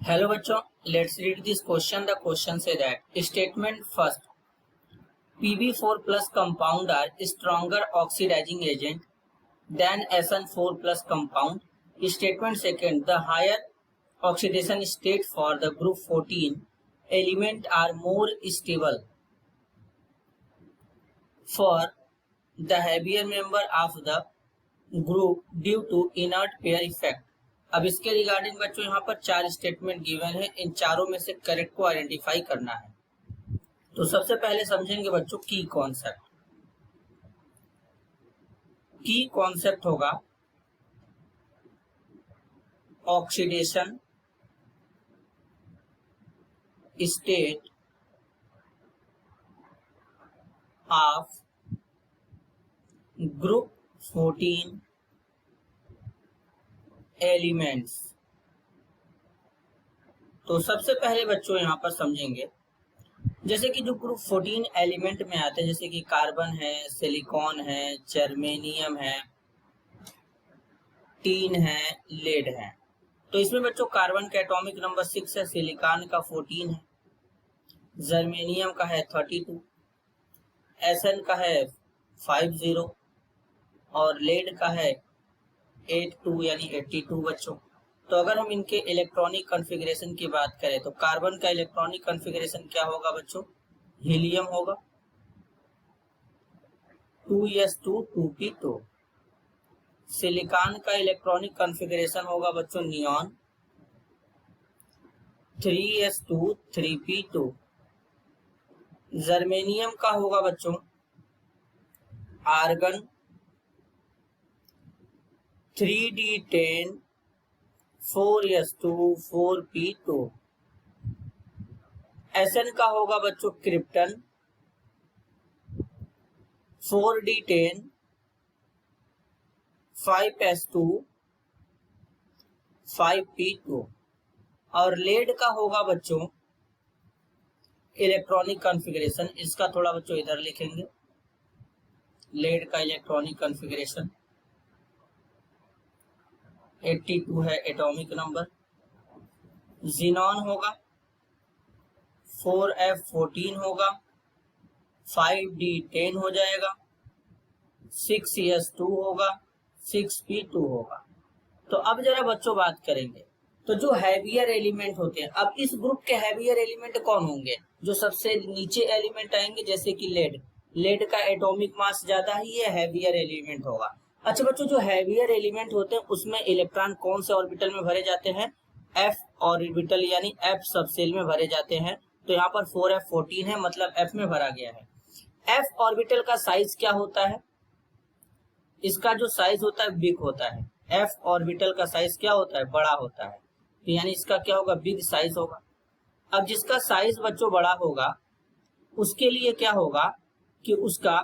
Hello बच्चों, let's read this question. The question say that statement first, Pb4 plus compound are stronger oxidizing agent than SN4 plus compound. Statement second, the higher oxidation state for the group 14 element are more stable for the heavier member of the group due to inert pair effect. अब इसके regarding बच्चों यहाँ पर 4 statement given है, इन चारों में से correct को आइडेंटिफाई करना है। तो सबसे पहले समझेंगे बच्चों की कॉन्सेप्ट। की कॉन्सेप्ट होगा oxidation state of group 14 elements. तो सबसे पहले बच्चों यहाँ पर समझेंगे, जैसे कि जो ग्रुप 14 एलिमेंट में आते हैं, जैसे कि कार्बन है, सिलिकॉन है, जर्मेनियम है, टीन है, लेड है। तो इसमें बच्चों कार्बन का एटॉमिक नंबर 6 है, सिलिकॉन का 14 है, जर्मेनियम का है 32, एसएन का है 50 और लेड का है 82 यानी 82 बच्चों। तो अगर हम इनके इलेक्ट्रॉनिक कॉन्फ़िगरेशन की बात करें तो कार्बन का इलेक्ट्रॉनिक कॉन्फ़िगरेशन क्या होगा बच्चों? हीलियम होगा 2s2 2p2। सिलिकॉन का इलेक्ट्रॉनिक कॉन्फ़िगरेशन होगा बच्चों नियॉन 3s2 3p2। जर्मेनियम का होगा बच्चों argon 3d10 4s2 4p2। SN का होगा बच्चों क्रिप्टन 4d10 5s2 5p2। और लेड का होगा बच्चों इलेक्ट्रॉनिक कॉन्फ़िगरेशन, इसका थोड़ा बच्चों इधर लिखेंगे, लेड का इलेक्ट्रॉनिक कॉन्फ़िगरेशन 82 है एटॉमिक नंबर। जिनॉन होगा 4f14 होगा, 5d10 हो जाएगा, 6s2 होगा, 6p2 होगा। तो अब जरा बच्चों बात करेंगे तो जो हैवियर एलिमेंट होते हैं, अब इस ग्रुप के हैवियर एलिमेंट कौन होंगे? जो सबसे नीचे एलिमेंट आएंगे, जैसे कि लेड का एटॉमिक मास ज्यादा ही है, हैवियर एलिमेंट होगा। अच्छा बच्चों, जो हैवियर एलिमेंट होते हैं उसमें इलेक्ट्रॉन कौन से ऑर्बिटल में भरे जाते हैं? एफ ऑर्बिटल यानी एफ सबसेल में भरे जाते हैं। तो यहाँ पर 4f14 है, मतलब एफ में भरा गया है। एफ ऑर्बिटल का साइज क्या होता है? इसका जो साइज होता है बिग होता है। एफ ऑर्बिटल का साइज क्या होता है? बड़ा होता है। तो यानी इसका क्या होगा? बिग साइज होगा। अब जिसका साइज बच्चों बड़ा होगा उसके लिए क्या होगा कि उसका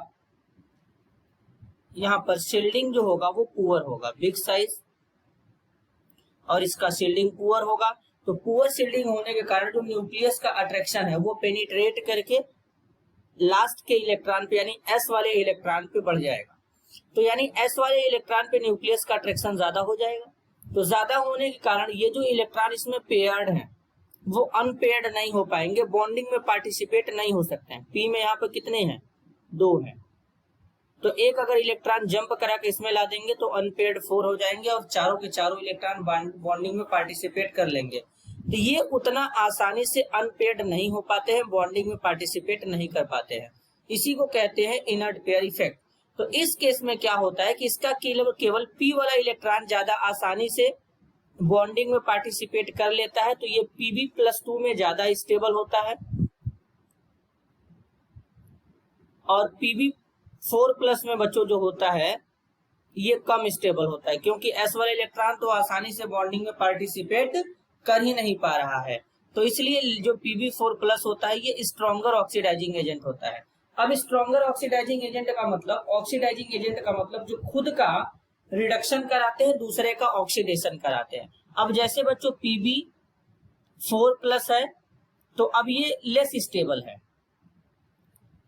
यहाँ पर शील्डिंग जो होगा वो पुअर होगा, बिग साइज, और इसका शील्डिंग पुअर होगा। तो पुअर शील्डिंग होने के कारण जो न्यूक्लियस का अट्रैक्शन है वो पेनिट्रेट करके लास्ट के इलेक्ट्रॉन पे यानी एस वाले इलेक्ट्रॉन पे बढ़ जाएगा। तो यानी एस वाले इलेक्ट्रॉन पे न्यूक्लियस का अट्रैक्शन ज्यादा हो जाएगा। तो ज्यादा होने के कारण ये जो इलेक्ट्रॉन इसमें पेयर्ड हैं वो अनपेयर्ड नहीं हो पाएंगे, बॉन्डिंग में पार्टिसिपेट नहीं हो सकते हैं। पी में यहाँ पे कितने हैं? 2 हैं। तो एक अगर इलेक्ट्रॉन जंप करा के इसमें ला देंगे तो अनपेयर्ड 4 हो जाएंगे और चारों के चारों इलेक्ट्रॉन बॉन्डिंग में पार्टिसिपेट कर लेंगे। तो ये उतना आसानी से अनपेयर्ड नहीं हो पाते हैं, बॉन्डिंग में पार्टिसिपेट नहीं कर पाते हैं। इसी को कहते हैं इनर्ट पेयर इफेक्ट। तो इस केस में क्या होता है कि इसका केवल पी वाला इलेक्ट्रॉन ज्यादा आसानी से बॉन्डिंग में पार्टिसिपेट कर लेता है। तो ये Pb+2 में ज्यादा स्टेबल होता है और Pb4+ में बच्चों जो होता है ये कम स्टेबल होता है, क्योंकि एस वाला इलेक्ट्रॉन तो आसानी से बॉन्डिंग में पार्टिसिपेट कर ही नहीं पा रहा है। तो इसलिए जो Pb4+ होता है ये स्ट्रॉन्गर ऑक्सीडाइजिंग एजेंट होता है। अब स्ट्रॉन्गर ऑक्सीडाइजिंग एजेंट का मतलब, ऑक्सीडाइजिंग एजेंट का मतलब जो खुद का रिडक्शन कराते हैं, दूसरे का ऑक्सीडेशन कराते हैं। अब जैसे बच्चों Pb4+ है तो अब ये लेस स्टेबल है,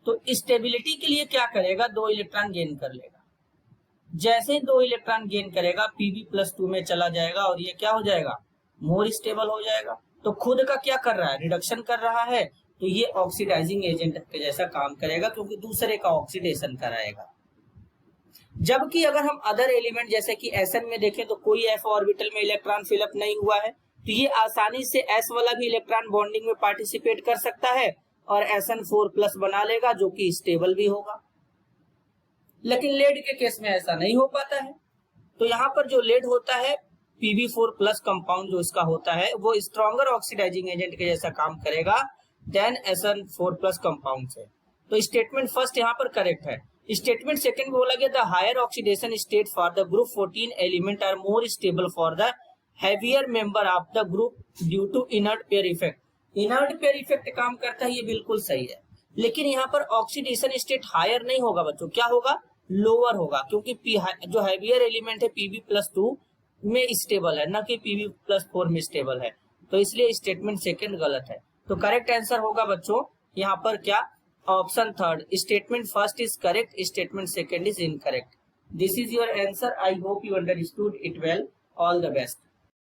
तो स्टेबिलिटी के लिए क्या करेगा? 2 इलेक्ट्रॉन गेन कर लेगा। जैसे 2 इलेक्ट्रॉन गेन करेगा Pb+2 में चला जाएगा और ये क्या हो जाएगा? मोर स्टेबल हो जाएगा। तो खुद का क्या कर रहा है, रिडक्शन कर रहा है, तो ये ऑक्सीडाइजिंग एजेंट के जैसा काम करेगा क्योंकि दूसरे का ऑक्सीडेशन कराएगा। जबकि अगर हम अदर एलिमेंट जैसे कि Sn में देखें तो कोई f ऑर्बिटल में इलेक्ट्रॉन फिलअप नहीं हुआ है, तो ये आसानी से s वाला भी इलेक्ट्रॉन बॉन्डिंग में पार्टिसिपेट कर सकता है और Sn4+ बना लेगा जो कि स्टेबल भी होगा। लेकिन लेड के केस में ऐसा नहीं हो पाता है। तो यहाँ पर जो लेड होता है Pb4+ कंपाउंड जो इसका होता है वो स्ट्रॉन्गर ऑक्सीडाइजिंग एजेंट के जैसा काम करेगा देन Sn4+ कंपाउंड से। तो स्टेटमेंट फर्स्ट यहाँ पर करेक्ट है। स्टेटमेंट सेकंड में बोला गया the higher oxidation state for the group 14 element are more stable for the heavier member of the group due to inert pair effect. Inert pair effect काम करता है, ये बिल्कुल सही है, लेकिन यहाँ पर ऑक्सीडेशन स्टेट हायर नहीं होगा बच्चों, क्या होगा, लोअर होगा, क्योंकि जो हैवियर एलिमेंट है Pb+2 में स्टेबल है, न कि Pb+4 में स्टेबल है। तो इसलिए स्टेटमेंट सेकंड गलत है। तो करेक्ट आंसर होगा बच्चों यहाँ पर क्या, option third, statement first is correct, statement second is incorrect. This is your answer. I hope you understood it well. All the best.